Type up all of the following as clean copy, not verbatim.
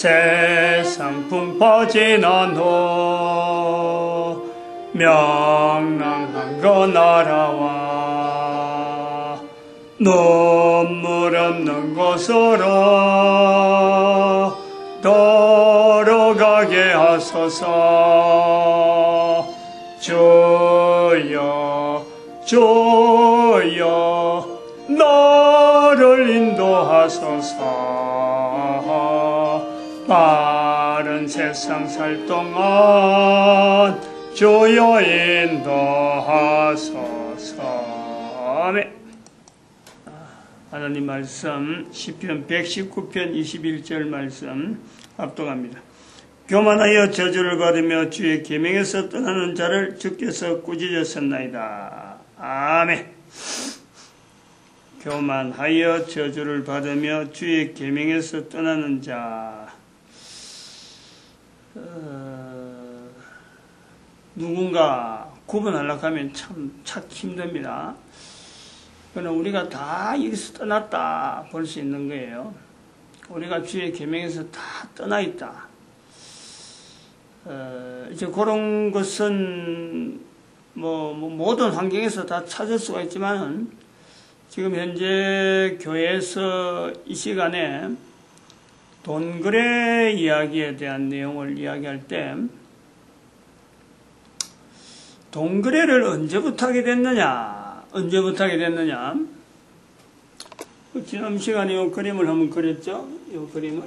세상 풍파지난후 명랑한 그 나라와 눈물 없는 곳으로 걸어가게 하소서. 주여 주여 나를 인도하소서. 바른 세상 살 동안 주여 인도하소서. 아멘. 하나님 말씀 시편 119편 21절 말씀 합독합니다. 교만하여 저주를 받으며 주의 계명에서 떠나는 자를 주께서 꾸짖으셨나이다. 아멘. 교만하여 저주를 받으며 주의 계명에서 떠나는 자. 누군가 구분하려고 하면 참 힘듭니다. 그러나 우리가 다 여기서 떠났다 볼 수 있는 거예요. 우리가 주의 계명에서 다 떠나 있다. 이제 그런 것은 모든 환경에서 다 찾을 수가 있지만 지금 현재 교회에서 이 시간에 돈거래 이야기에 대한 내용을 이야기할 때 돈거래를 언제부터 하게 됐느냐? 지난 시간에 이 그림을 한번 그렸죠? 이 그림을.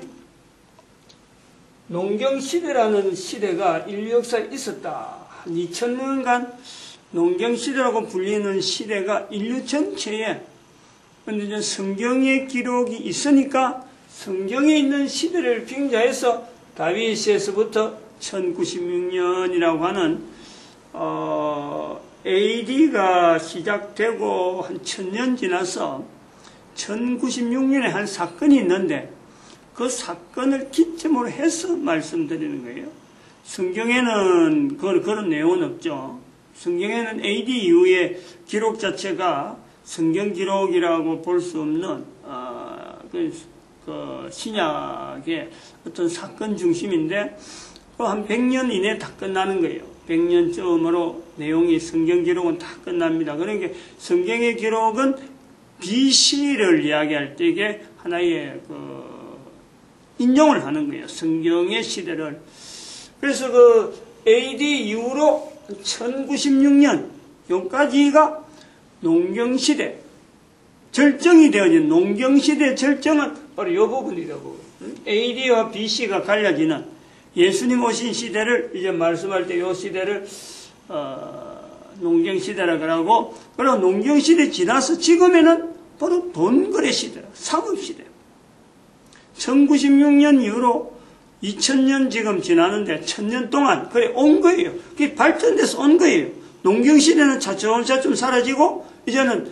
농경시대라는 시대가 인류 역사에 있었다. 한 2000년간 농경시대라고 불리는 시대가 인류 전체에, 근데 이제 성경의 기록이 있으니까 성경에 있는 시대를 빙자해서 다윗에서부터 1096년이라고 하는 AD가 시작되고 한 1000년 지나서 1096년에 한 사건이 있는데 그 사건을 기점으로 해서 말씀드리는 거예요. 성경에는 그런 내용은 없죠. 성경에는 AD 이후의 기록 자체가 성경 기록이라고 볼 수 없는 신약의 어떤 사건 중심인데 한 100년 이내에 다 끝나는 거예요. 100년쯤으로 내용이 성경 기록은 다 끝납니다. 그러니까 성경의 기록은 BC를 이야기할 때 이게 하나의 인용을 하는 거예요. 성경의 시대를. 그래서 AD 이후로 1096년 여기까지가 농경시대 절정이 되어진 농경시대 절정은 바로 이 부분이라고. AD와 BC가 갈라지는 예수님 오신 시대를 이제 말씀할 때 이 시대를 농경시대라 그러고, 그리고 농경시대 지나서 지금에는 바로 돈거래 시대라, 상업시대. 1096년 이후로 2000년 지금 지나는데 1000년 동안 그래 온 거예요. 그게 발전돼서 온 거예요. 농경시대는 차츰차츰 사라지고 이제는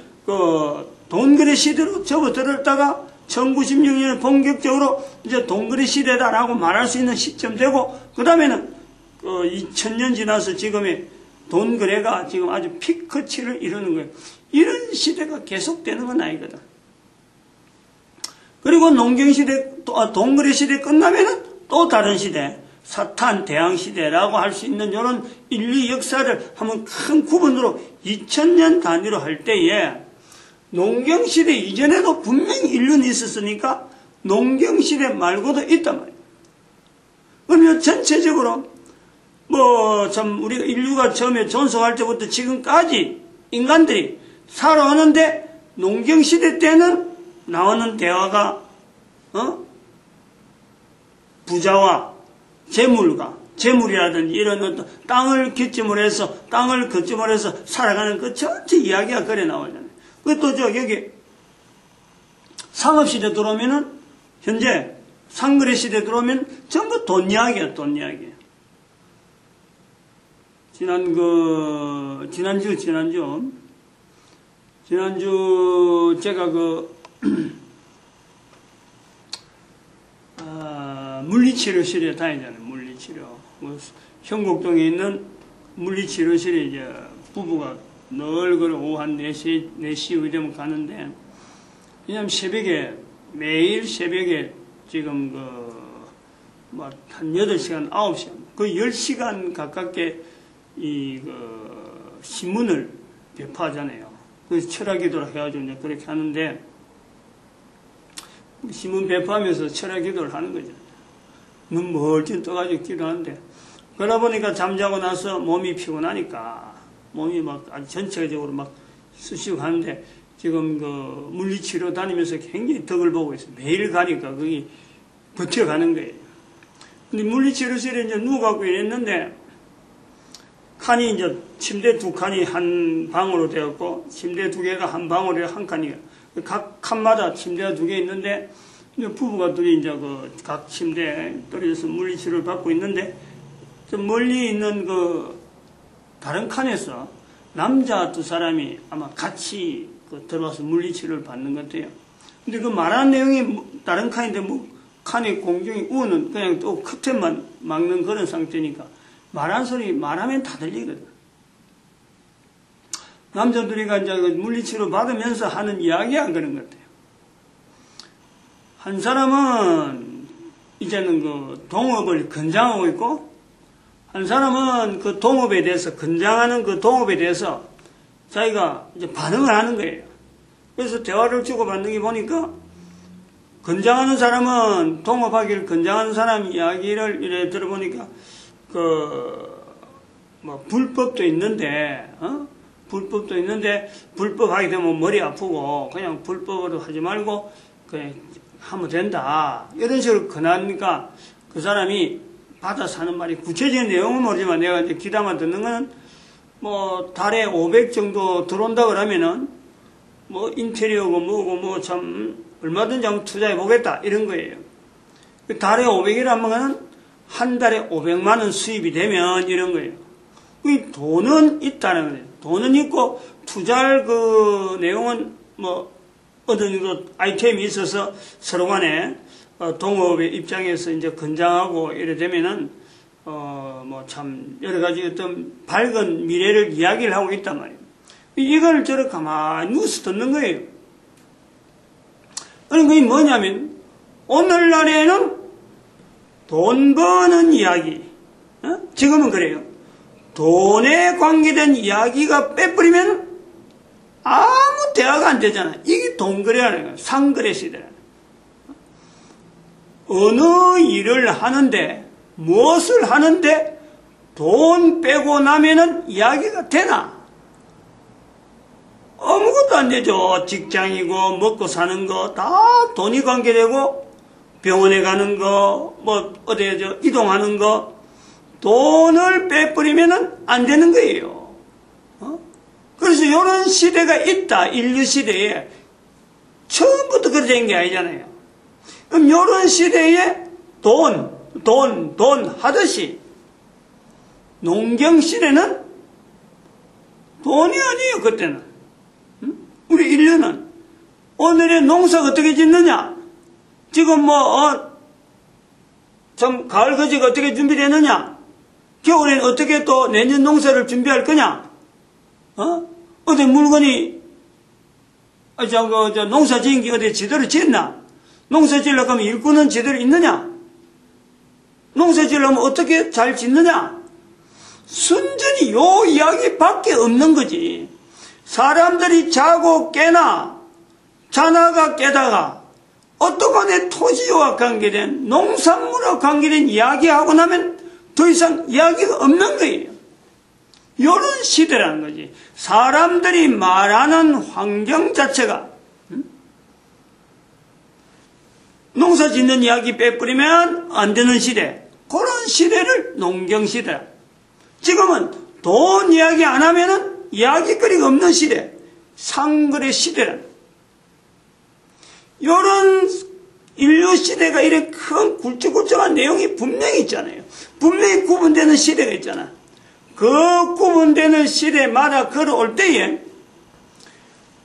돈거래 시대로 접어들었다가 1096년에 본격적으로 이제 돈거래 시대다라고 말할 수 있는 시점 되고, 그 다음에는 2000년 지나서 지금의 돈거래가 지금 아주 피크치를 이루는 거예요. 이런 시대가 계속되는 건 아니거든. 그리고 농경시대, 돈거래 시대 끝나면은 또 다른 시대, 사탄 대항 시대라고 할 수 있는 이런 인류 역사를 한번 큰 구분으로 2000년 단위로 할 때에 농경시대 이전에도 분명히 인류는 있었으니까 농경시대 말고도 있단 말이에요. 그러면 전체적으로 우리가 인류가 처음에 존속할 때부터 지금까지 인간들이 살아오는데 농경시대 때는 나오는 대화가 부자와 재물이라든지 이런 어떤 땅을 기점으로 해서 살아가는 그 전체 이야기가 그래 나오잖아요. 그것도 여기 상업시대 들어오면은, 현재 상거래 시대 들어오면 전부 돈 이야기야, 돈 이야기. 지난주 제가 물리치료실에 다니잖아요, 물리치료. 현곡동에 있는 물리치료실에 이제 부부가 늘 오후 한 4시 이후 되면 가는데, 왜냐면 매일 새벽에 지금 한 8시간, 9시간, 거의 10시간 가깝게 신문을 배포하잖아요. 그래서 철학기도를 해가지고 이제 그렇게 하는데, 신문 배포하면서 철학기도를 하는 거죠. 눈 멀찍 떠가지고 기도하는데, 그러다 보니까 잠자고 나서 몸이 피곤하니까, 몸이 막 아주 전체적으로 막 쑤시고 하는데, 지금 물리치료 다니면서 굉장히 덕을 보고 있어요. 매일 가니까 거기 버텨가는 거예요. 근데 물리치료실에 이제 누워갖고 이랬는데, 칸이 이제 침대 2칸이 한 방으로 되었고, 침대 2개가 한 방으로 한 칸이에요. 각 칸마다 침대가 2개 있는데, 부부가 둘이 이제 각 침대에 떨어져서 물리치료를 받고 있는데, 좀 멀리 있는 다른 칸에서 남자 2사람이 아마 같이 들어와서 물리치료를 받는 것 같아요. 근데 말하는 내용이 다른 칸인데 칸의 공중이 우는 그냥 또 끝에만 막는 그런 상태니까 말하는 소리 말하면 다 들리거든. 남자들이가 이제 물리치료 받으면서 하는 이야기가 그런 것 같아요. 한 사람은 이제는 동업을 권장하고 있고, 한 사람은 동업에 대해서, 권장하는 동업에 대해서 자기가 이제 반응을 하는 거예요. 그래서 대화를 주고받는 게 보니까, 권장하는 사람은, 동업하기를 권장하는 사람 이야기를 이래 들어보니까, 불법도 있는데, 불법 하게 되면 머리 아프고, 그냥 불법으로 하지 말고, 그냥 하면 된다. 이런 식으로 권하니까, 그 사람이 받아서 하는 말이 구체적인 내용은 모르지만 내가 이제 귀담아 듣는 거는, 달에 500 정도 들어온다 그러면은, 인테리어고 뭐고 참, 얼마든지 한번 투자해 보겠다. 이런 거예요. 달에 500이라면 한 달에 500만 원 수입이 되면 이런 거예요. 돈은 있다는 거예요. 돈은 있고, 투자할 내용은 어느 정도 아이템이 있어서 서로 간에, 동업의 입장에서 이제 권장하고 이래 되면은, 참, 여러 가지 어떤 밝은 미래를 이야기를 하고 있단 말이에요. 이걸 저렇게 가만히 누워서 듣는 거예요. 그게 뭐냐면, 오늘날에는 돈 버는 이야기, 지금은 그래요. 돈에 관계된 이야기가 빼버리면 아무 대화가 안 되잖아요. 이게 돈거래라는 거예요. 상거래 시대라는 거예요. 어느 일을 하는데, 무엇을 하는데 돈 빼고 나면은 이야기가 되나? 아무것도 안 되죠. 직장이고 먹고 사는 거 다 돈이 관계되고, 병원에 가는 거, 어디에 이동하는 거, 돈을 빼버리면은 안 되는 거예요. 그래서 이런 시대가 있다. 인류 시대에. 처음부터 그렇게 된 게 아니잖아요. 그럼 이런 시대에 돈 하듯이, 농경 시대는 돈이 아니에요, 그때는. 우리 인류는 오늘의 농사가 어떻게 짓느냐? 지금 참 가을 거지가 어떻게 준비되느냐? 겨울엔 어떻게 또 내년 농사를 준비할 거냐? 어디 물건이 농사 지은 게 어디 제대로 지었나? 농사 지으려고 하면 일꾼은 제대로 있느냐? 농사 지으려면 어떻게 잘 짓느냐? 순전히 요 이야기밖에 없는 거지. 사람들이 자고 깨나, 자다가 깨다가, 어떠간에 토지와 관계된, 농산물과 관계된 이야기하고 나면 더 이상 이야기가 없는 거예요. 이런 시대라는 거지. 사람들이 말하는 환경 자체가, 농사 짓는 이야기 빼버리면 안 되는 시대. 그런 시대를 농경시대라. 지금은 돈 이야기 안 하면은 이야기거리가 없는 시대, 상거래 시대라. 이런 인류 시대가 이렇게 큰 굵직굵직한 내용이 분명히 있잖아요. 분명히 구분되는 시대가 있잖아. 그 구분되는 시대마다 걸어올 때에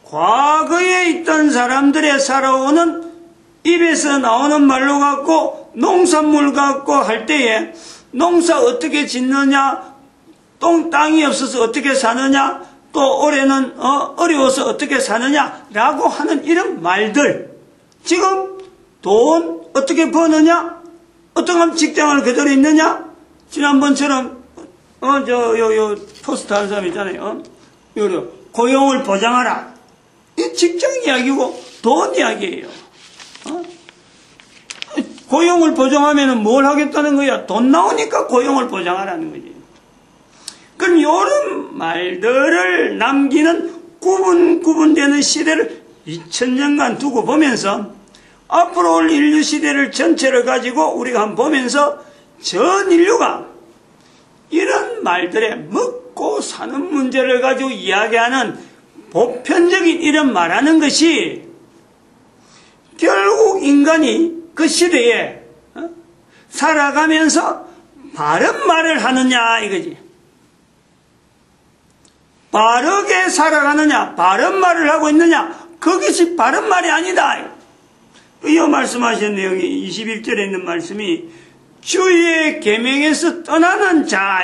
과거에 있던 사람들의 살아오는 입에서 나오는 말로 갖고 농산물 갖고 할 때에 농사 어떻게 짓느냐, 땅이 없어서 어떻게 사느냐, 또 올해는 어려워서 어떻게 사느냐라고 하는 이런 말들. 지금 돈 어떻게 버느냐, 어떤 하면 직장을 그대로 있느냐? 지난번처럼, 포스트 하는 사람 있잖아요. 고용을 보장하라. 이 직장 이야기고 돈 이야기예요. 고용을 보장하면 뭘 하겠다는 거야? 돈 나오니까 고용을 보장하라는 거지. 그럼 이런 말들을 남기는 구분되는 시대를 2000년간 두고 보면서 앞으로 올 인류 시대를 전체를 가지고 우리가 한번 보면서 전 인류가 이런 말들에 먹고 사는 문제를 가지고 이야기하는 보편적인 이런 말하는 것이 결국 인간이 그 시대에 살아가면서 바른 말을 하느냐 이거지. 바르게 살아가느냐, 바른 말을 하고 있느냐, 그것이 바른 말이 아니다. 이 말씀하신 내용이 21절에 있는 말씀이 주의 계명에서 떠나는 자,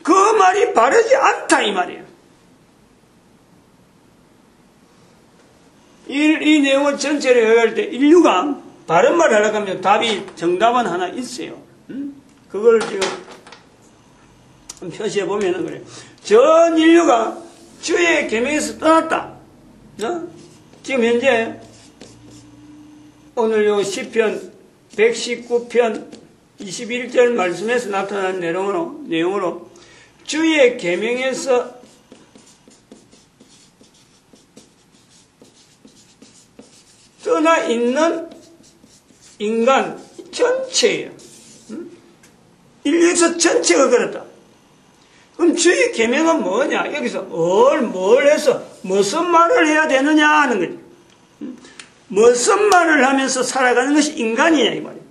그 말이 바르지 않다 이 말이에요. 이 내용을 전체를 요약할 때 인류가 바른 말을 하려고 하면 정답은 하나 있어요. 그걸 지금 표시해 보면은 그래. 전 인류가 주의 계명에서 떠났다. 지금 현재 오늘 요 시편 119편 21절 말씀에서 나타난 내용으로 주의 계명에서 떠나 있는 인간 전체예요. 인류에서 전체가 그렇다. 그럼 주의 계명은 뭐냐? 여기서 뭘 해서 무슨 말을 해야 되느냐 하는 거지. 무슨 말을 하면서 살아가는 것이 인간이냐 이 말이에요.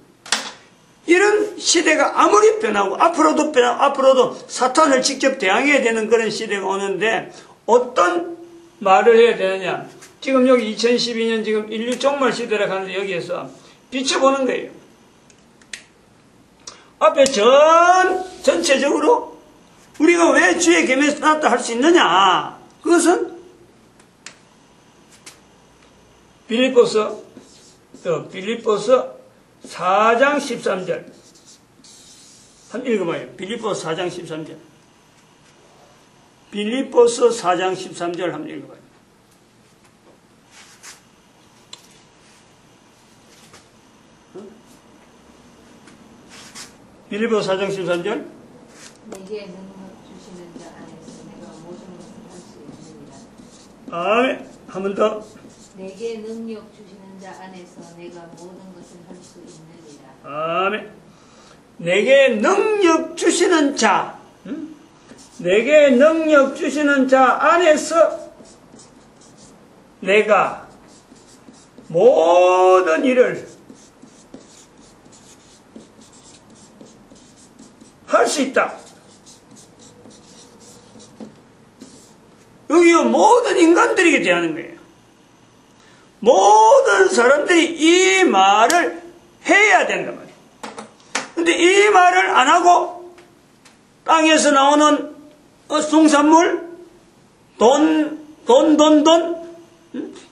이런 시대가 아무리 변하고 앞으로도 사탄을 직접 대항해야 되는 그런 시대가 오는데 어떤 말을 해야 되느냐? 지금 여기 2012년 지금 인류 종말 시대라고 하는데 여기에서 비춰보는 거예요. 앞에 전체적으로 우리가 왜 주의 계명에서 떠났다 할 수 있느냐? 그것은 빌립보서 4장 13절 한번 읽어봐요. 빌립보서 4장 13절 빌립보서 4장 13절 한번 읽어봐요. 빌립보서 4장 13절 내게 능력 주시는 자 안에서 내가 모든 것을 할 수 있느니라. 아멘. 한 번 더. 내게 능력 주시는 자 안에서 내가 모든 것을 할 수 있느니라. 아멘. 내게 능력 주시는 자, 내게 능력 주시는 자 안에서 내가 모든 일을 할 수 있다. 여기 모든 인간들에게 대하는 거예요. 모든 사람들이 이 말을 해야 된단 말이에요. 근데 이 말을 안 하고 땅에서 나오는 농산물, 돈,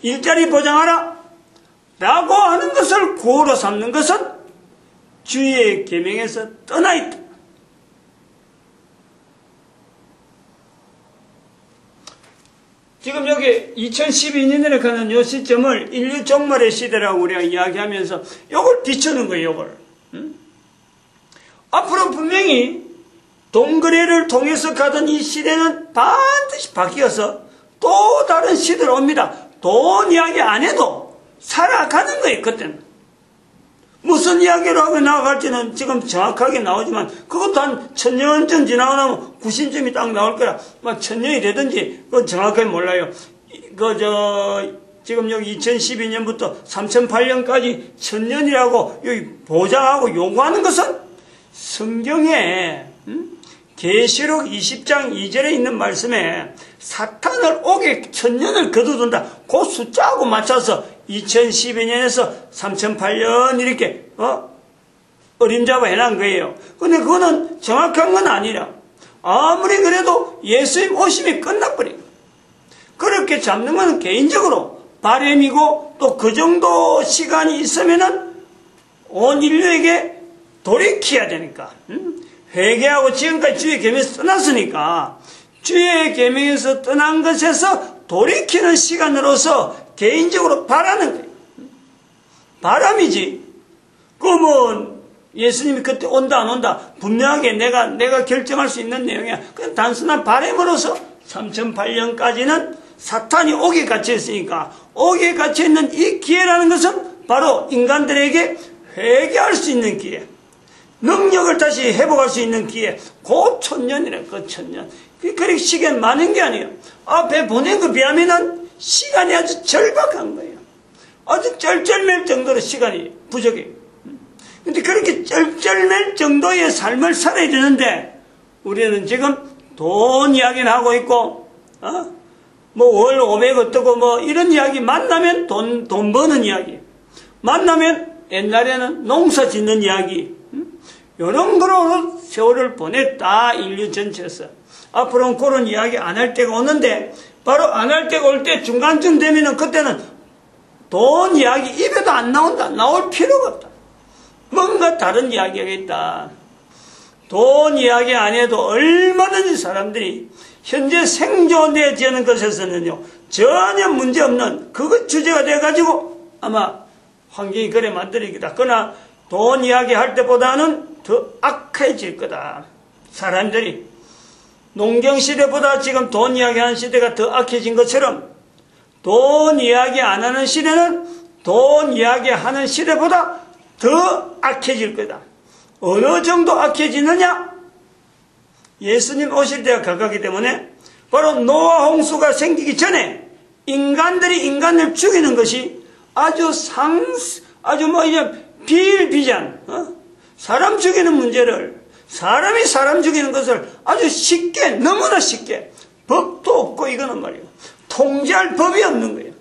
일자리 보장하라 라고 하는 것을 구호로 삼는 것은 주의 계명에서 떠나 있다. 지금 여기 2012년에 가는 요 시점을 인류 종말의 시대라고 우리가 이야기하면서 요걸 비추는 거예요, 요걸. 앞으로 분명히 동거래를 통해서 가던 이 시대는 반드시 바뀌어서 또 다른 시대로 옵니다. 돈 이야기 안 해도 살아가는 거예요, 그때는. 무슨 이야기로 하고 나아갈지는 지금 정확하게 나오지만 그것도 한 1000년쯤 지나고 나면 구심점이 딱 나올 거라. 막 1000년이 되든지 그건 정확하게 몰라요. 지금 여기 2012년부터 3008년까지 1000년이라고 여기 보장하고 요구하는 것은 성경에 계시록 20장 2절에 있는 말씀에 사탄을 오게 1000년을 거둬둔다. 그 숫자하고 맞춰서 2012년에서 3008년 이렇게 어림잡아 해놓은 거예요. 근데 그거는 정확한 건 아니라 아무리 그래도 예수님 오심이 끝나버려요. 그렇게 잡는 건 개인적으로 바람이고 또 그 정도 시간이 있으면은 온 인류에게 돌이켜야 되니까. 회개하고 지금까지 주의 계명에서 떠났으니까 주의 계명에서 떠난 것에서 돌이키는 시간으로서 개인적으로 바라는 거예요. 바람이지. 그러면 예수님이 그때 온다 안 온다 분명하게 내가 결정할 수 있는 내용이야. 그냥 단순한 바람으로서 3008년까지는 사탄이 옥에 갇혀 있으니까 옥에 갇혀 있는 이 기회라는 것은 바로 인간들에게 회개할 수 있는 기회, 능력을 다시 회복할 수 있는 기회. 그 천년이래. 그 천년. 그렇게 시간이 많은 게 아니에요. 앞에 보낸 거 비하면은 시간이 아주 절박한 거예요. 아주 쩔쩔맬 정도로 시간이 부족해요. 근데 그렇게 쩔쩔맬 정도의 삶을 살아야 되는데 우리는 지금 돈 이야기는 하고 있고 뭐 월 500 어떠고 뭐 이런 이야기, 만나면 돈 버는 이야기, 만나면 옛날에는 농사 짓는 이야기, 이런 거로 세월을 보냈다. 인류 전체에서. 앞으로는 그런 이야기 안 할 때가 오는데 바로 안 할 때가 올 때 중간쯤 되면은 그때는 돈 이야기 입에도 안 나온다. 나올 필요가 없다. 뭔가 다른 이야기가 있다. 돈 이야기 안 해도 얼마든지 사람들이 현재 생존되는 것에서는요 전혀 문제없는 그것 주제가 돼가지고 아마 환경이 그래 만들어지겠다. 그러나 돈 이야기 할 때보다는 더 악해질 거다. 사람들이 농경시대보다 지금 돈 이야기하는 시대가 더 악해진 것처럼 돈 이야기 안 하는 시대는 돈 이야기하는 시대보다 더 악해질 거다. 어느 정도 악해지느냐? 예수님 오실 때가 가깝기 때문에 바로 노아 홍수가 생기기 전에 인간들이 인간을 죽이는 것이 아주 뭐 이제 비일비재한 사람 죽이는 문제를, 사람이 사람 죽이는 것을 아주 쉽게, 너무나 쉽게, 법도 없고 이거는 말이에요. 통제할 법이 없는 거예요.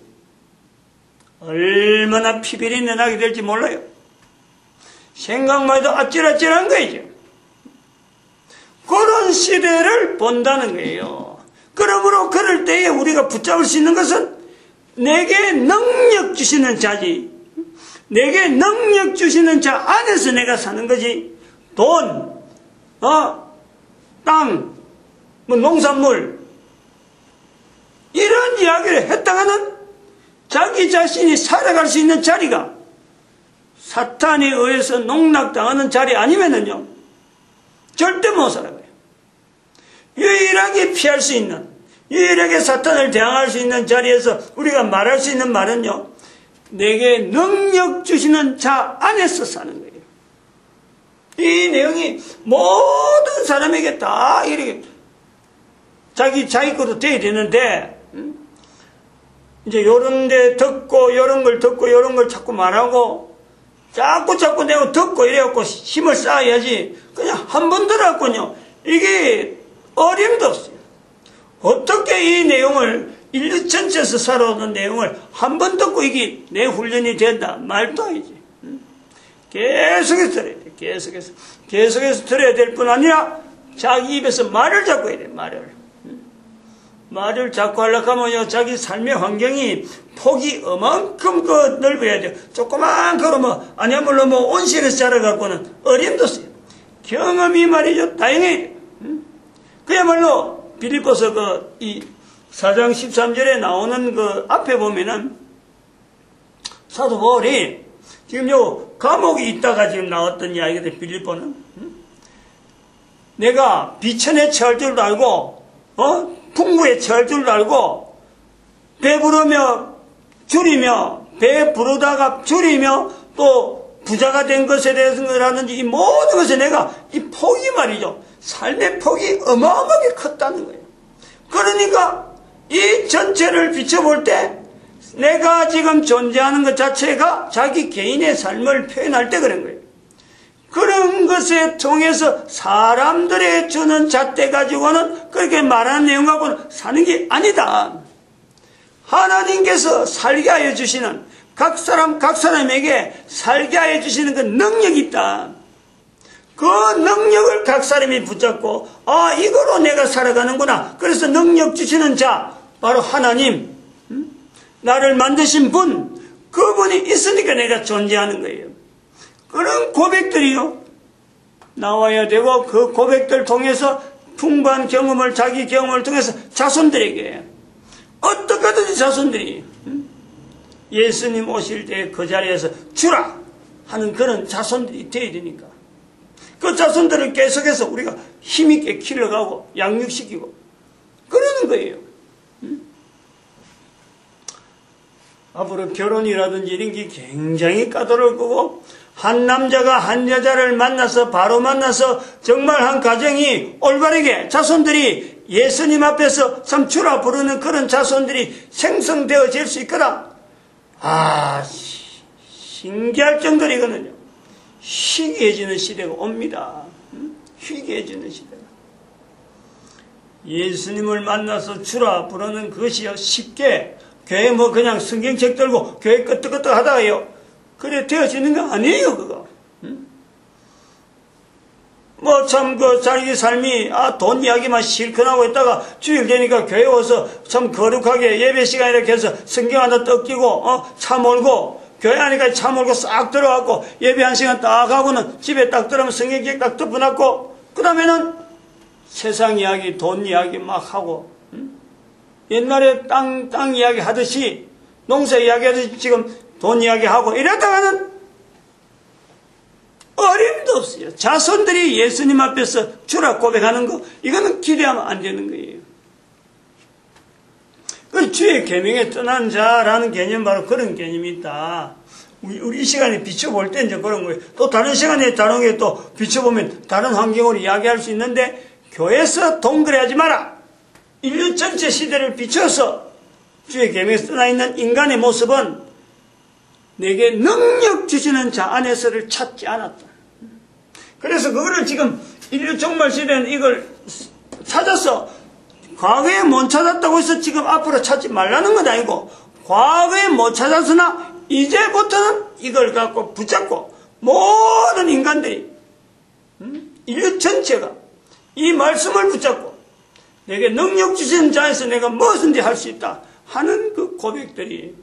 얼마나 피비린내 나게 될지 몰라요. 생각만 해도 아찔아찔한 거예요. 그런 시대를 본다는 거예요. 그러므로 그럴 때에 우리가 붙잡을 수 있는 것은 내게 능력 주시는 자지, 내게 능력 주시는 자 안에서 내가 사는 거지. 돈, 땅, 뭐 농산물 이런 이야기를 했다가는 자기 자신이 살아갈 수 있는 자리가 사탄에 의해서 농락당하는 자리 아니면은요 절대 못 살아가요. 유일하게 피할 수 있는, 유일하게 사탄을 대항할 수 있는 자리에서 우리가 말할 수 있는 말은요 내게 능력 주시는 자 안에서 사는 거예요. 이 내용이 모든 사람에게 다 이렇게 자기 것도 돼야 되는데 이제 요런 데 듣고 요런 걸 듣고 요런 걸 자꾸 말하고 자꾸 내가 듣고 이래갖고 힘을 쌓아야지 그냥 한 번 들어갖고요 이게 어림도 없어요. 어떻게 이 내용을 인류 전체에서 살아오는 내용을 한 번 듣고 이게 내 훈련이 된다 말도 아니지. 계속해서 들어야 돼. 계속해서 들어야 될 뿐 아니라 자기 입에서 말을 잡고 해야 돼. 말을 잡고 하려고 하면요 자기 삶의 환경이 폭이 어만큼 넓어야 돼요. 조그만 거로 뭐 아니야말로 뭐 온실에서 자라갖고는 어림도 없어요. 경험이 말이죠 다행히 그야말로 빌립보서 이 4장 13절에 나오는 그 앞에 보면은 사도 바울이 지금 요 감옥에 있다가 지금 나왔던 이야기들 빌립보는 내가 비천에 처할 줄도 알고 풍부에 처할 줄도 알고 배부르며 줄이며 배부르다가 줄이며 또 부자가 된 것에 대해서라든지 이 모든 것에 내가 이 폭이 말이죠 삶의 폭이 어마어마하게 컸다는 거예요. 그러니까 이 전체를 비춰볼 때 내가 지금 존재하는 것 자체가 자기 개인의 삶을 표현할 때 그런 거예요. 그런 것에 통해서 사람들의 주는 잣대 가지고는 그렇게 말하는 내용하고는 사는 게 아니다. 하나님께서 살게 하여 주시는 각 사람에게 살게 하여 주시는 그 능력이 있다. 그 능력을 각 사람이 붙잡고 이거로 내가 살아가는구나. 그래서 능력 주시는 자 바로 하나님, 나를 만드신 분, 그분이 있으니까 내가 존재하는 거예요. 그런 고백들이요 나와야 되고, 그 고백들 통해서 풍부한 경험을, 자기 경험을 통해서 자손들에게 어떻게든지 자손들이 예수님 오실 때 그 자리에서 주라 하는 그런 자손들이 되어야 되니까, 그 자손들을 계속해서 우리가 힘있게 키워가고 양육시키고 그러는 거예요. 앞으로 결혼이라든지 이런 게 굉장히 까다로울 거고, 한 남자가 한 여자를 만나서 바로 만나서 정말 한 가정이 올바르게 자손들이 예수님 앞에서 참 주라 부르는 그런 자손들이 생성되어질 수 있거라. 신기할 정도이거든요. 희귀해지는 시대가 옵니다. 희귀해지는 시대가. 예수님을 만나서 주라 부르는 것이요 쉽게 교회 그냥 성경책 들고 교회 끄떡끄떡 하다가요 그래 되어지는 거 아니에요. 그거 참 자기 삶이 돈 이야기만 실컷 하고 있다가 주일 되니까 교회 와서 참 거룩하게 예배 시간 이렇게 해서 성경 하나 떡 끼고 차 몰고 교회 안에까지 차 몰고 싹 들어가고 예배 한 시간 딱 하고는 집에 딱 들어오면 성경책 딱 덮어놨고, 그 다음에는 세상 이야기 돈 이야기 막 하고, 옛날에 땅 이야기 하듯이 농사 이야기 하듯이 지금 돈 이야기 하고 이러다가는 어림도 없어요. 자손들이 예수님 앞에서 주라 고백하는 거, 이거는 기대하면 안 되는 거예요. 그 주의 계명에 떠난 자라는 개념, 바로 그런 개념이 있다. 우리 이 시간에 비춰볼 때 이제 그런 거예요. 또 다른 시간에 다른 게 또 비춰보면 다른 환경으로 이야기할 수 있는데, 교회에서 동거래하지 마라. 인류 전체 시대를 비춰서 주의 계명에서 떠나 있는 인간의 모습은 내게 능력 주시는 자 안에서를 찾지 않았다. 그래서 그거를 지금 인류 종말 시대는 이걸 찾아서, 과거에 못 찾았다고 해서 지금 앞으로 찾지 말라는 건 아니고, 과거에 못 찾았으나 이제부터는 이걸 갖고 붙잡고 모든 인간들이, 인류 전체가 이 말씀을 붙잡고 내게 능력 주시는 자에서 내가 무엇인지 할 수 있다 하는 그 고백들이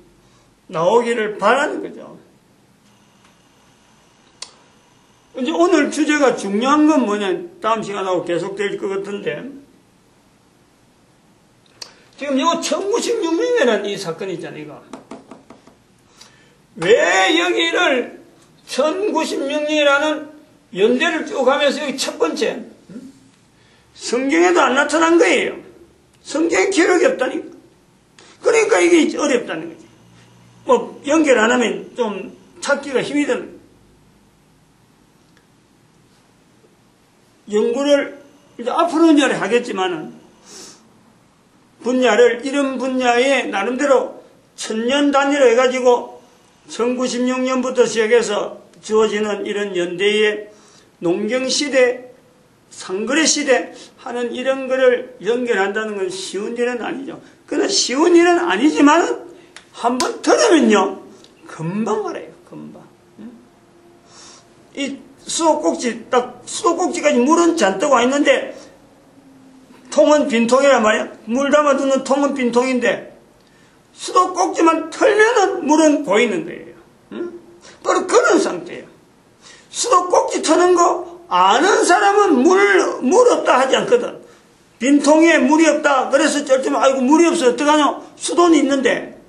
나오기를 바라는 거죠. 이제 오늘 주제가 중요한 건 뭐냐, 다음 시간하고 계속될 것 같은데, 지금 요 1096년이라는 이 사건이 있잖아요. 이거. 왜 여기를 1096년이라는 연대를 쭉 하면서 여기 첫 번째, 성경에도 안 나타난 거예요. 성경에 기록이 없다니까. 그러니까 이게 어렵다는 거지. 연결 안 하면 좀 찾기가 힘이 드는 거예요. 연구를 이제 앞으로는 하겠지만은, 이런 분야에 나름대로 1000년 단위로 해가지고 1096년부터 시작해서 주어지는 이런 연대의 농경시대, 상거래시대 하는 이런 거를 연결한다는 건 쉬운 일은 아니죠. 그러나 쉬운 일은 아니지만 한번 들으면요 금방 알아요. 금방. 이 수도꼭지, 딱 수도꼭지까지 물은 잔뜩 와 있는데 통은 빈통이란 말이야. 물 담아두는 통은 빈통인데 수도꼭지만 털면은 물은 보이는 거예요. 바로 그런 상태예요. 수도꼭지 터는 거 아는 사람은 물 없다 하지 않거든. 빈통에 물이 없다. 그래서 쩔쩔면 아이고 물이 없어 어떡하냐. 수도는 있는데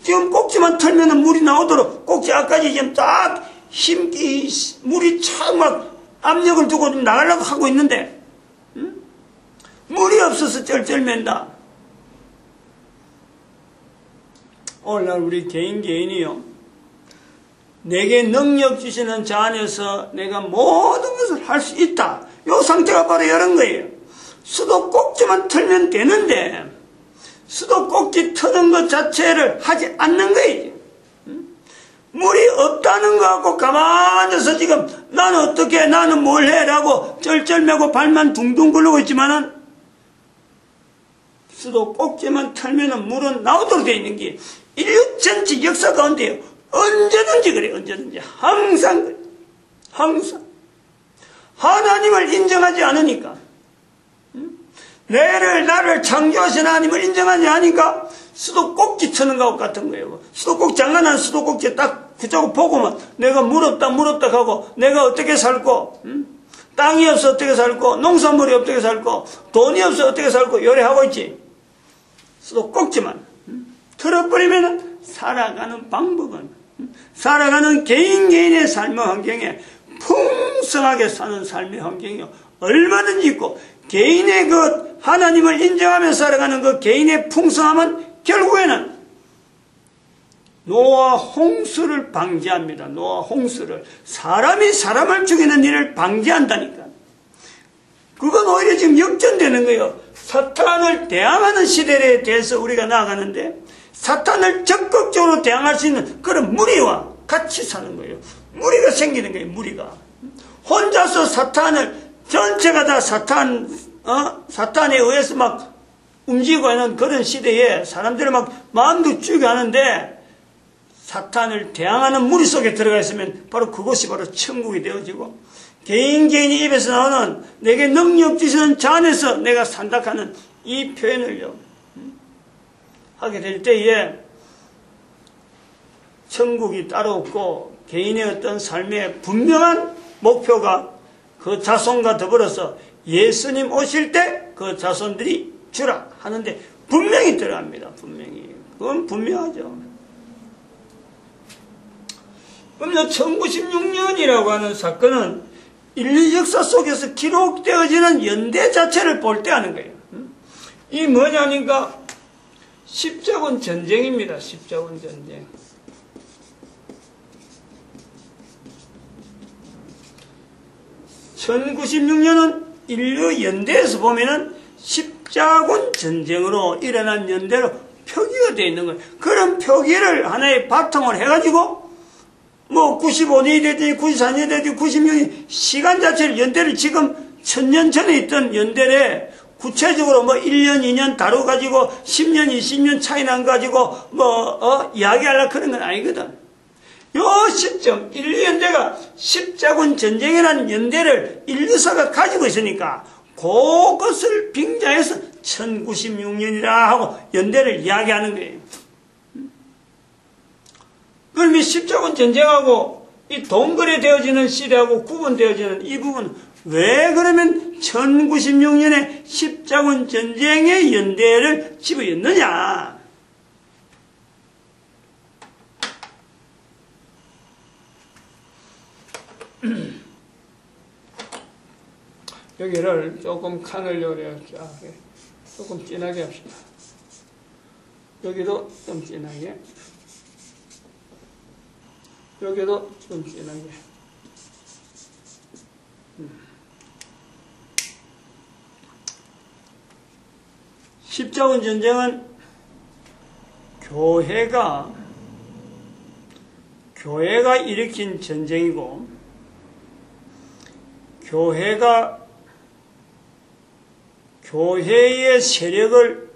지금 꼭지만 털면은 물이 나오도록 꼭지 앞까지 지금 딱 힘기 물이 착 막 압력을 두고 나가려고 하고 있는데 물이 없어서 쩔쩔맨다. 오늘날 우리 개인이요 내게 능력 주시는 자 안에서 내가 모든 것을 할 수 있다. 이 상태가 바로 이런 거예요. 수도꼭지만 털면 되는데 수도꼭지 터는 것 자체를 하지 않는 거예요. 물이 없다는 거 갖고 가만히 있어서 지금 나는 어떻게 나는 뭘 해라고 쩔쩔매고 발만 둥둥 굴르고 있지만은 수도꼭지만 털면은 물은 나오도록 되어 있는 게 인류 전체 역사 가운데요. 언제든지 그래. 언제든지 항상 그래. 항상 하나님을 인정하지 않으니까 나를 창조하신 하나님을 인정하지 않으니까 수도꼭지 터는 것 같은 거예요. 수도꼭지 장난하는 수도꼭지 딱 그자고 보고만 내가 물었다 하고 내가 어떻게 살고 땅이 없어 어떻게 살고 농산물이 어떻게 살고 돈이 없어 어떻게 살고 요래하고 있지. 또 꺾지만 틀어버리면 살아가는 방법은 살아가는 개인의 삶의 환경에 풍성하게 사는 삶의 환경이 얼마든지 있고 개인의 그 하나님을 인정하며 살아가는 그 개인의 풍성함은 결국에는 노아 홍수를 방지합니다. 노아 홍수를. 사람이 사람을 죽이는 일을 방지한다니까. 그건 오히려 지금 역전되는 거예요. 사탄을 대항하는 시대에 대해서 우리가 나아가는데 사탄을 적극적으로 대항할 수 있는 그런 무리와 같이 사는 거예요. 무리가 생기는 거예요. 무리가. 혼자서 사탄을 전체가 다 사탄에 의해서 막 움직이고 하는 그런 시대에 사람들을 막 마음도 죽게 하는데 사탄을 대항하는 무리 속에 들어가 있으면 바로 그것이 바로 천국이 되어지고 개인이 입에서 나오는 내게 능력 주시는 자 안에서 내가 산다하는 이 표현을요 하게 될 때에 천국이 따로 없고 개인의 어떤 삶의 분명한 목표가 그 자손과 더불어서 예수님 오실 때 그 자손들이 주라 하는데 분명히 들어갑니다. 분명히. 그건 분명하죠. 그럼 1916년이라고 하는 사건은 인류 역사 속에서 기록되어지는 연대 자체를 볼 때 하는 거예요. 이 뭐냐니까 십자군 전쟁입니다. 십자군 전쟁. 1996년은 인류 연대에서 보면은 십자군 전쟁으로 일어난 연대로 표기가 되어 있는 거예요. 그런 표기를 하나의 바탕으로 해가지고 뭐 95년이 되든지 94년이 되든지 96년이 시간 자체를 연대를 지금 1000년 전에 있던 연대를 구체적으로 뭐 1년, 2년 다뤄가지고 10년, 20년 차이 난 가지고 이야기하려고 그런 건 아니거든. 요 시점, 인류연대가 십자군 전쟁이라는 연대를 인류사가 가지고 있으니까 그것을 빙자해서 1096년이라 하고 연대를 이야기하는 거예요. 그럼 이 십자군 전쟁하고 이 동거래 되어지는 시대하고 구분되어지는 이 부분 왜 그러면 1096년에 십자군 전쟁의 연대를 집어였느냐? 여기를 조금 칸을 요래요. 조금 진하게 합시다. 여기도 좀 진하게. 여기도 좀 진하게. 십자군 전쟁은 교회가 일으킨 전쟁이고 교회의 세력을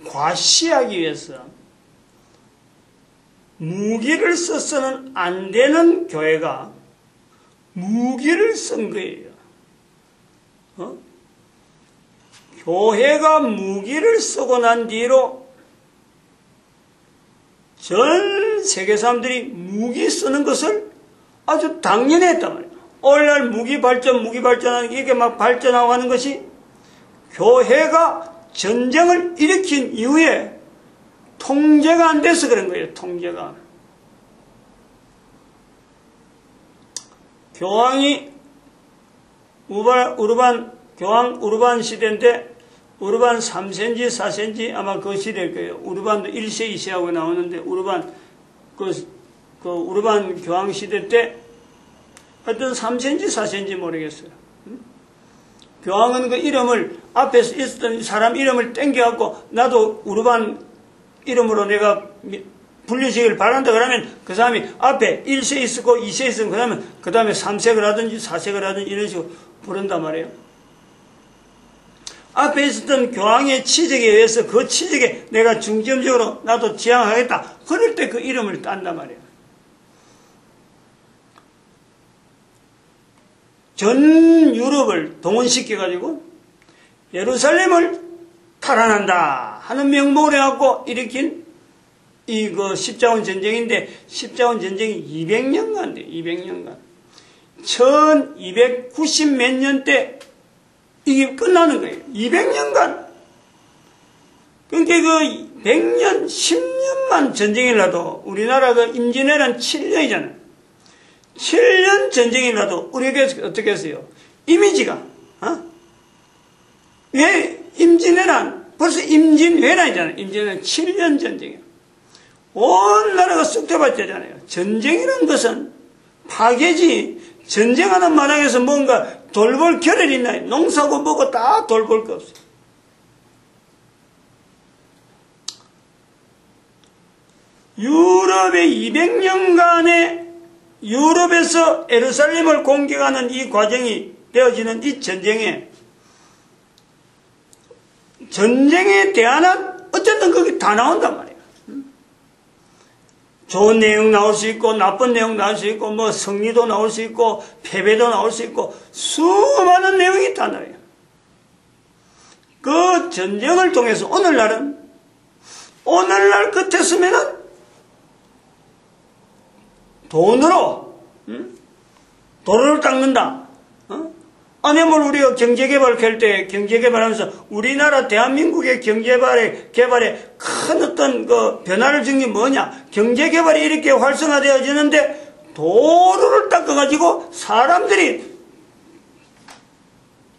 과시하기 위해서 무기를 써서는 안 되는 교회가 무기를 쓴 거예요. 교회가 무기를 쓰고 난 뒤로 전 세계 사람들이 무기 쓰는 것을 아주 당연히 했단 말이에요. 오늘날 무기 발전하는 이게 막 발전하고 하는 것이 교회가 전쟁을 일으킨 이후에 통제가 안 돼서 그런 거예요. 통제가. 교황이 교황 우르반 시대인데 우르반 3세인지 4세인지 아마 그 시대일 거예요. 우르반도 1세 2세하고 나오는데 우르반 우르반 교황 시대 때 하여튼 3세인지 4세인지 모르겠어요. 교황은 그 이름을 앞에서 있었던 사람 이름을 땡겨갖고 나도 우르반 이름으로 내가 불리시길 바란다 그러면 그 사람이 앞에 1세 있었고 2세 있었고 그 다음에 3세를 하든지 4세를 하든지 이런 식으로 부른단 말이에요. 앞에 있었던 교황의 치적에 의해서 그 치적에 내가 중점적으로 나도 지향하겠다. 그럴 때 그 이름을 딴단 말이에요. 전 유럽을 동원시켜가지고 예루살렘을 탈환한다 하는 명목을 해갖고 일으킨 그 십자군 전쟁인데, 십자군 전쟁이 200년간 돼, 200년간. 1290 몇 년 때 이게 끝나는 거예요. 200년간. 그러니까 그 100년, 10년만 전쟁이라도 우리나라 그 임진왜란 7년이잖아요. 7년 전쟁이라도 우리에게 어떻게 했어요? 이미지가, 왜 임진왜란, 벌써 임진왜란이잖아요. 임진왜란 7년 전쟁이에요. 온 나라가 쑥대밭이잖아요. 전쟁이라는 것은 파괴지. 전쟁하는 마당에서 뭔가 돌볼 겨를이 있나요? 농사고 뭐고 다 돌볼 거 없어요. 유럽의 200년간의 유럽에서 예루살렘을 공격하는 이 과정이 되어지는 이 전쟁에 대한 어쨌든 거기 다 나온단 말이에요. 좋은 내용 나올 수 있고 나쁜 내용 나올 수 있고 뭐 승리도 나올 수 있고 패배도 나올 수 있고 수많은 내용이 다 나와요. 그 전쟁을 통해서 오늘날 끝에 서면은 돈으로 도로를 닦는다. 아니면 우리가 경제개발을 할 때 경제개발하면서 우리나라 대한민국의 경제개발에 큰 어떤 그 변화를 준 게 뭐냐? 경제개발이 이렇게 활성화되어지는데 도로를 닦아가지고 사람들이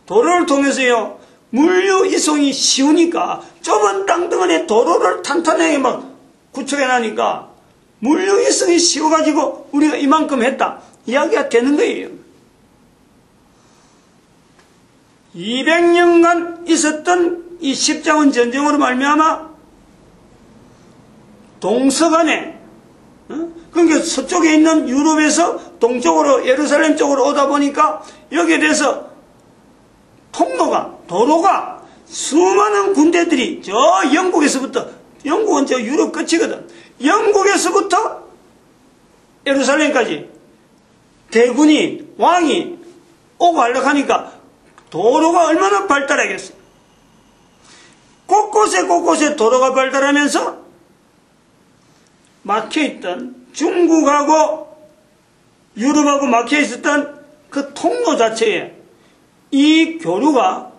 도로를 통해서요 물류 이송이 쉬우니까 좁은 땅덩어리에 도로를 탄탄하게 막 구축해놔니까 물류 이송이 쉬워가지고 우리가 이만큼 했다 이야기가 되는 거예요. 200년간 있었던 이 십자군 전쟁으로 말미암아 동서간에 그러니까 서쪽에 있는 유럽에서 동쪽으로 예루살렘 쪽으로 오다 보니까 여기에 대해서 도로가 수많은 군대들이 저 영국에서부터 영국은 저 유럽 끝이거든. 영국에서부터 예루살렘까지 대군이 왕이 오고 하려고 하니까 도로가 얼마나 발달하겠어요. 곳곳에 도로가 발달하면서 막혀있던 중국하고 유럽하고 막혀있었던 그 통로 자체에 이 교류가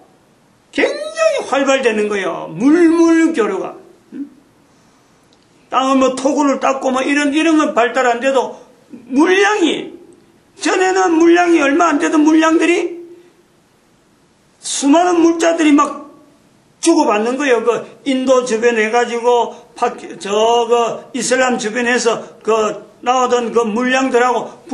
굉장히 활발되는 거예요. 물물교류가. 땅을 뭐 토구를 닦고 뭐 이런 건 발달 안 돼도 물량이, 전에는 물량이 얼마 안 되던 물량들이 수많은 물자들이 막 주고받는 거예요. 그 인도 주변에 가지고 이슬람 주변에서 그 나오던 그 물량들하고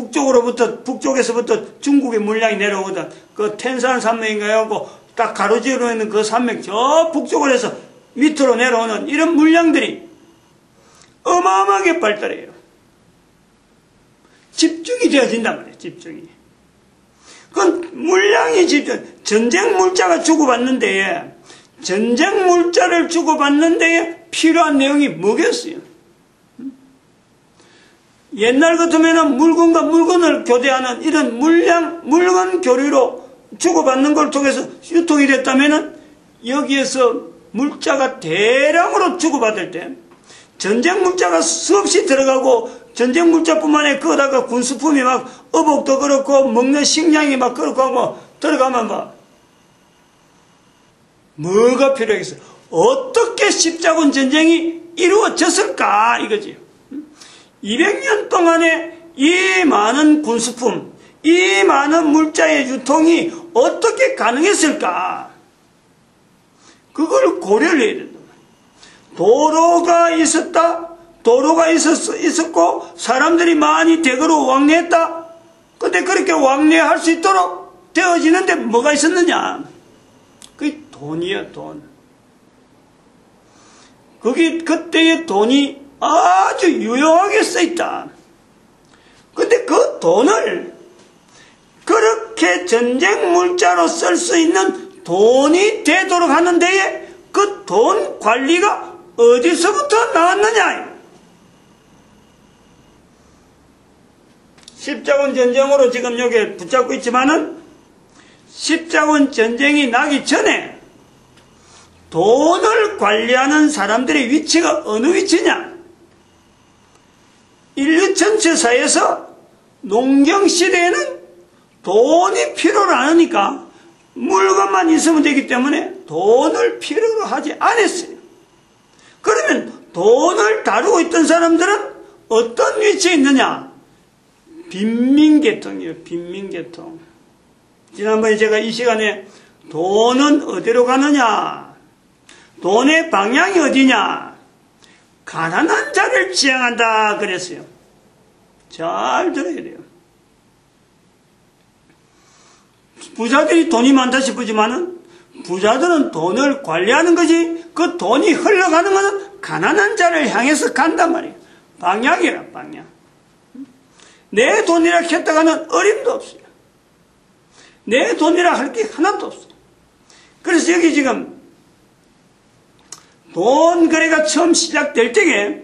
북쪽에서부터 중국의 물량이 내려오거든. 그 텐산 산맥인가요? 하고 딱 가로지르고 있는 그 산맥 저 북쪽으로 해서 밑으로 내려오는 이런 물량들이 어마어마하게 발달해요. 집중이 되어진단 말이에요. 집중이. 그건 물량이 전쟁 물자가 주고받는데 전쟁 물자를 주고받는데 필요한 내용이 뭐겠어요? 옛날 같으면 물건과 물건을 교대하는 이런 물건 교류로 주고받는 걸 통해서 유통이 됐다면 여기에서 물자가 대량으로 주고받을 때 전쟁 물자가 수없이 들어가고 전쟁 물자뿐만 아니라 거기다가 군수품이 막 어복도 그렇고 먹는 식량이 막 그렇고 하고 들어가면 막 뭐가 필요하겠어요? 어떻게 십자군 전쟁이 이루어졌을까 이거지. 200년 동안에 이 많은 군수품, 이 많은 물자의 유통이 어떻게 가능했을까? 그걸 고려를 해야 된다. 도로가 있었고 사람들이 많이 대거로 왕래했다. 근데 그렇게 왕래할 수 있도록 되어지는데 뭐가 있었느냐? 그게 돈이야, 돈. 그때의 돈이 아주 유용하게 쓰였다. 근데 그 돈을 그렇게 전쟁 물자로 쓸 수 있는 돈이 되도록 하는 데에 그 돈 관리가 어디서부터 나왔느냐? 십자군 전쟁으로 지금 여기 붙잡고 있지만은 십자군 전쟁이 나기 전에 돈을 관리하는 사람들의 위치가 어느 위치냐? 인류 전체 사회에서 농경시대에는 돈이 필요로 안 하니까 물건만 있으면 되기 때문에 돈을 필요로 하지 않았어요. 그러면 돈을 다루고 있던 사람들은 어떤 위치에 있느냐? 빈민계통이에요. 빈민계통. 지난번에 제가 이 시간에 돈은 어디로 가느냐? 돈의 방향이 어디냐? 가난한 자를 지향한다 그랬어요. 잘 들어야 돼요. 부자들이 돈이 많다 싶으지만은 부자들은 돈을 관리하는 거지 그 돈이 흘러가는 것은 가난한 자를 향해서 간단 말이에요. 방향이라 방향. 내 돈이라 했다가는 어림도 없어요. 내 돈이라 할 게 하나도 없어요. 그래서 여기 지금 돈 거래가 처음 시작될 때에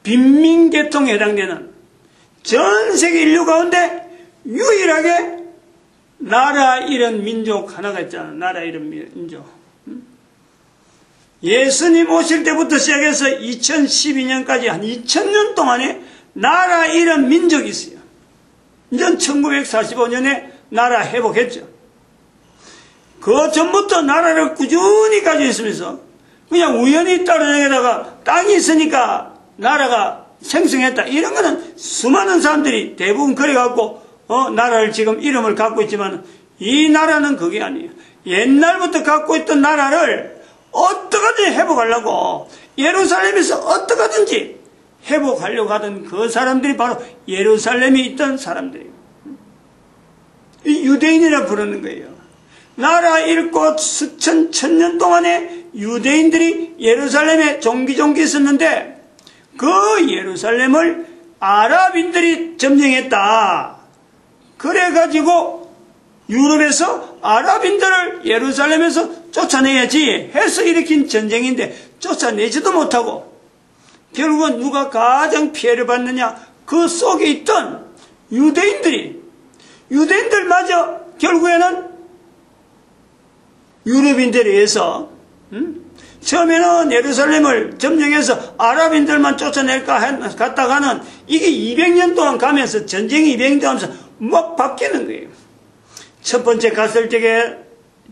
빈민계통에 해당되는 전 세계 인류 가운데 유일하게 나라 잃은 민족 하나가 있잖아. 나라 잃은 민족. 예수님 오실 때부터 시작해서 2012년까지 한 2000년 동안에 나라 잃은 민족이 있어요. 이제 1945년에 나라 회복했죠. 그 전부터 나라를 꾸준히 가지고 있으면서 그냥 우연히 따라다니다가 땅이 있으니까 나라가 생성했다. 이런 거는 수많은 사람들이 대부분 그래갖고 나라를 지금 이름을 갖고 있지만 이 나라는 그게 아니에요. 옛날부터 갖고 있던 나라를 어떻게든지 회복하려고 예루살렘에서 어떻게든지 회복하려고 하던 그 사람들이 바로 예루살렘에 있던 사람들이에요. 이 유대인이라 부르는 거예요. 나라 잃고 수천, 천년 동안에 유대인들이 예루살렘에 종기종기 있었는데 그 예루살렘을 아랍인들이 점령했다. 그래가지고 유럽에서 아랍인들을 예루살렘에서 쫓아내야지 해서 일으킨 전쟁인데 쫓아내지도 못하고 결국은 누가 가장 피해를 받느냐? 그 속에 있던 유대인들마저 결국에는 유럽인들에 의해서 처음에는 예루살렘을 점령해서 아랍인들만 쫓아낼까 갔다가는 이게 200년 동안 가면서 전쟁이 200년 동안 하면서 막 바뀌는 거예요. 첫 번째 갔을 적에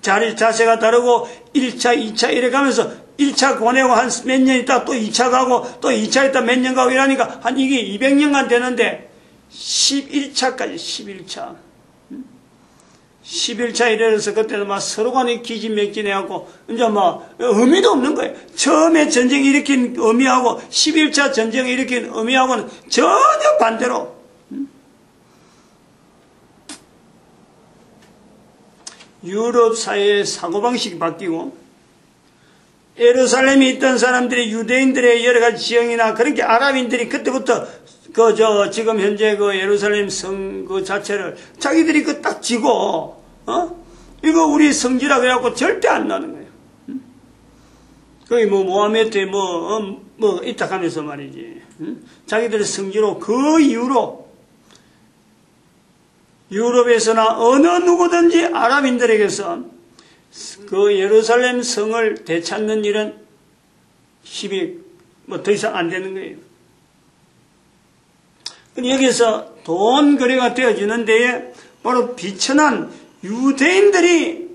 자세가 다르고 1차, 2차 이래 가면서 1차 보내고 한 몇 년 있다 또 2차 가고 또 2차 있다 몇 년 가고 이러니까 한 이게 200년간 되는데 11차까지 11차 이래서 그때도 막 서로 간에 기진맥진해갖고 이제 막 의미도 없는 거예요. 처음에 전쟁 일으킨 의미하고 11차 전쟁 일으킨 의미하고는 전혀 반대로 유럽 사회의 사고방식이 바뀌고 예루살렘에 있던 사람들이 유대인들의 여러 가지 지형이나 그렇게 아랍인들이 그때부터 지금 현재 그 예루살렘 성 그 자체를 자기들이 그 딱 지고, 이거 우리 성지라 그래갖고 절대 안 나는 거예요. 거기 모하메드에 이딱 하면서 말이지. 자기들의 성지로 그 이후로 유럽에서나 어느 누구든지 아랍인들에게서 그 예루살렘 성을 되찾는 일은 힘이 더 이상 안 되는 거예요. 여기서 돈 거래가 되어지는 데에 바로 비천한 유대인들이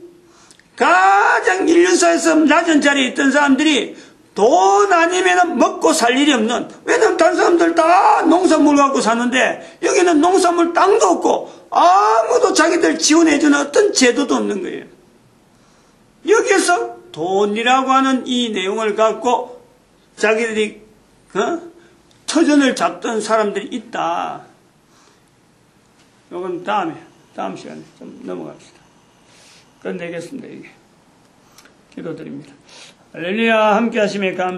가장 인류사에서 낮은 자리에 있던 사람들이 돈 아니면 먹고 살 일이 없는, 왜냐면 다른 사람들 다 농산물 갖고 사는데 여기는 농산물 땅도 없고 아무도 자기들 지원해주는 어떤 제도도 없는 거예요. 여기에서 돈이라고 하는 이 내용을 갖고 자기들이 터전을 잡던 사람들이 있다. 이건 다음 시간에 좀 넘어갑시다. 끝내겠습니다. 이게 기도드립니다. 할렐루야. 함께 하심에 감사합니다.